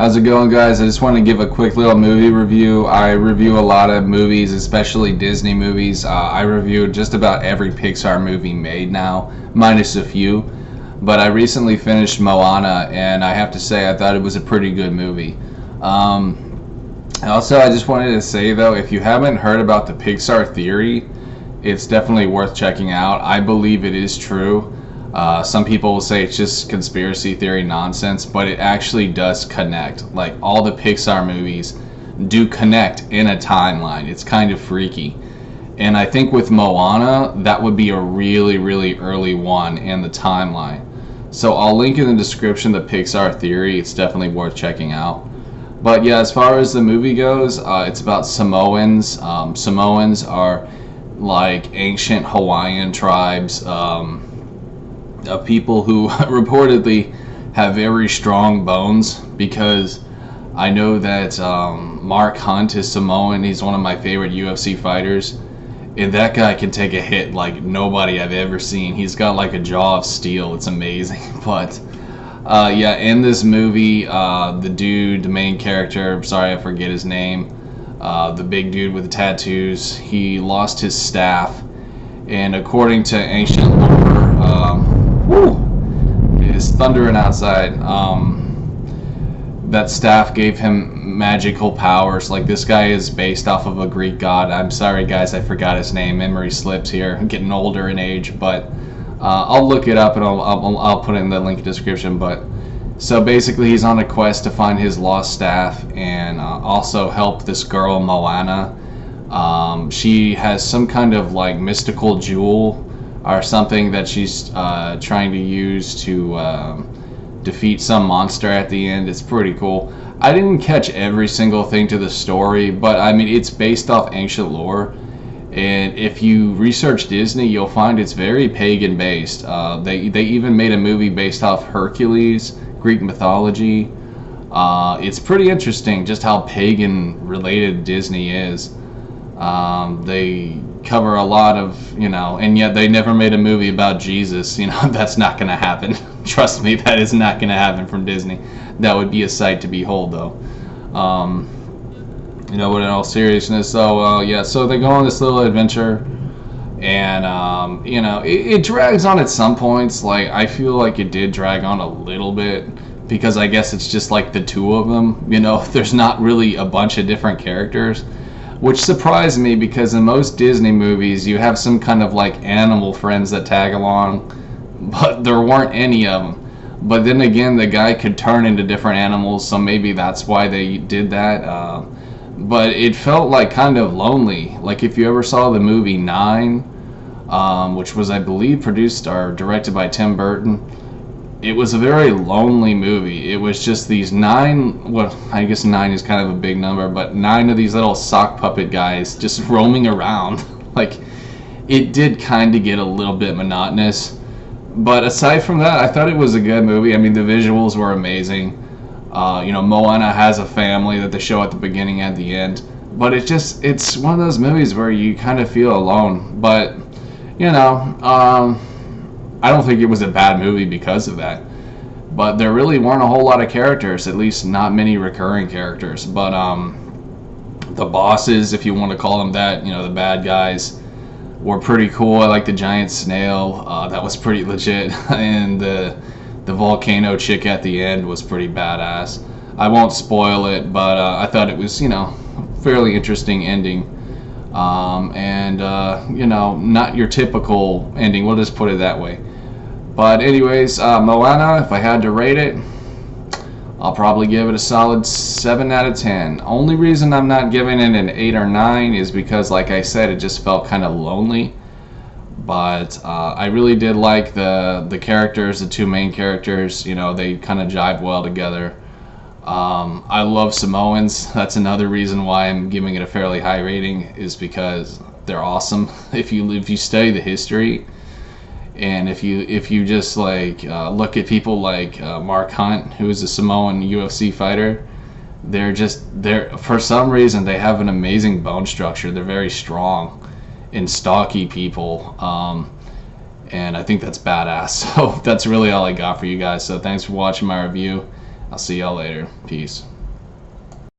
How's it going, guys? I just want to give a quick little movie review. I review a lot of movies, especially Disney movies. I review just about every Pixar movie made now, minus a few. But I recently finished Moana, and I have to say I thought it was a pretty good movie. Also, I just wanted to say, though, if you haven't heard about the Pixar theory, it's definitely worth checking out. I believe it is true. Some people will say it's just conspiracy theory nonsense, but it actually does connect. Like, all the Pixar movies do connect in a timeline. It's kind of freaky. And I think with Moana, that would be a really, really early one in the timeline. So I'll link in the description the Pixar theory. It's definitely worth checking out. But yeah, as far as the movie goes, it's about Samoans. Samoans are like ancient Hawaiian tribes. Of people who reportedly have very strong bones, because I know that Mark Hunt is Samoan. He's one of my favorite UFC fighters, and that guy can take a hit like nobody I've ever seen. He's got like a jaw of steel. It's amazing. But yeah, in this movie, the main character, sorry I forget his name, the big dude with the tattoos, he lost his staff, and according to ancient lore, it's thundering outside. That staff gave him magical powers. Like, this guy is based off of a Greek god. I'm sorry, guys, I forgot his name. Memory slips here. I'm getting older in age, but I'll look it up and I'll put it in the link description. But so basically, he's on a quest to find his lost staff and also help this girl Moana. She has some kind of like mystical jewel or something that she's trying to use to defeat some monster at the end. It's pretty cool. I didn't catch every single thing to the story, but I mean, it's based off ancient lore, and if you research Disney, you'll find it's very pagan based. They even made a movie based off Hercules, Greek mythology. It's pretty interesting just how pagan related Disney is. They cover a lot of, and yet they never made a movie about Jesus. That's not going to happen. Trust me, that is not going to happen from Disney. That would be a sight to behold, though. But in all seriousness, yeah, so they go on this little adventure, and, it drags on at some points. Like, I feel like it did drag on a little bit, because I guess it's just like the two of them. There's not really a bunch of different characters, which surprised me, because in most Disney movies you have some kind of like animal friends that tag along, but there weren't any of them. But then again, the guy could turn into different animals, so maybe that's why they did that. But it felt like kind of lonely. Like, if you ever saw the movie 9, which was, I believe, produced or directed by Tim Burton, it was a very lonely movie. It was just these 9, well, I guess 9 is kind of a big number, but 9 of these little sock puppet guys just roaming around. Like, it did kind of get a little bit monotonous. But aside from that, I thought it was a good movie. I mean, the visuals were amazing. Moana has a family that they show at the beginning and the end. But it's one of those movies where you kind of feel alone. But, I don't think it was a bad movie because of that. But there really weren't a whole lot of characters, at least not many recurring characters. But the bosses, if you want to call them that, the bad guys, were pretty cool. I like the giant snail. That was pretty legit. And the volcano chick at the end was pretty badass. I won't spoil it, but I thought it was, fairly interesting ending. Not your typical ending. We'll just put it that way. But anyways, Moana, if I had to rate it, I'll probably give it a solid 7 out of 10. Only reason I'm not giving it an 8 or 9 is because, like I said, it just felt kind of lonely. But I really did like the characters, the two main characters. They kind of jive well together. I love Samoans. That's another reason why I'm giving it a fairly high rating, is because they're awesome. If you study the history, and if you just look at people like Mark Hunt, who is a Samoan UFC fighter, they're for some reason they have an amazing bone structure. They're very strong and stocky people. And I think that's badass. So that's really all I got for you guys. So thanks for watching my review. I'll see y'all later. Peace.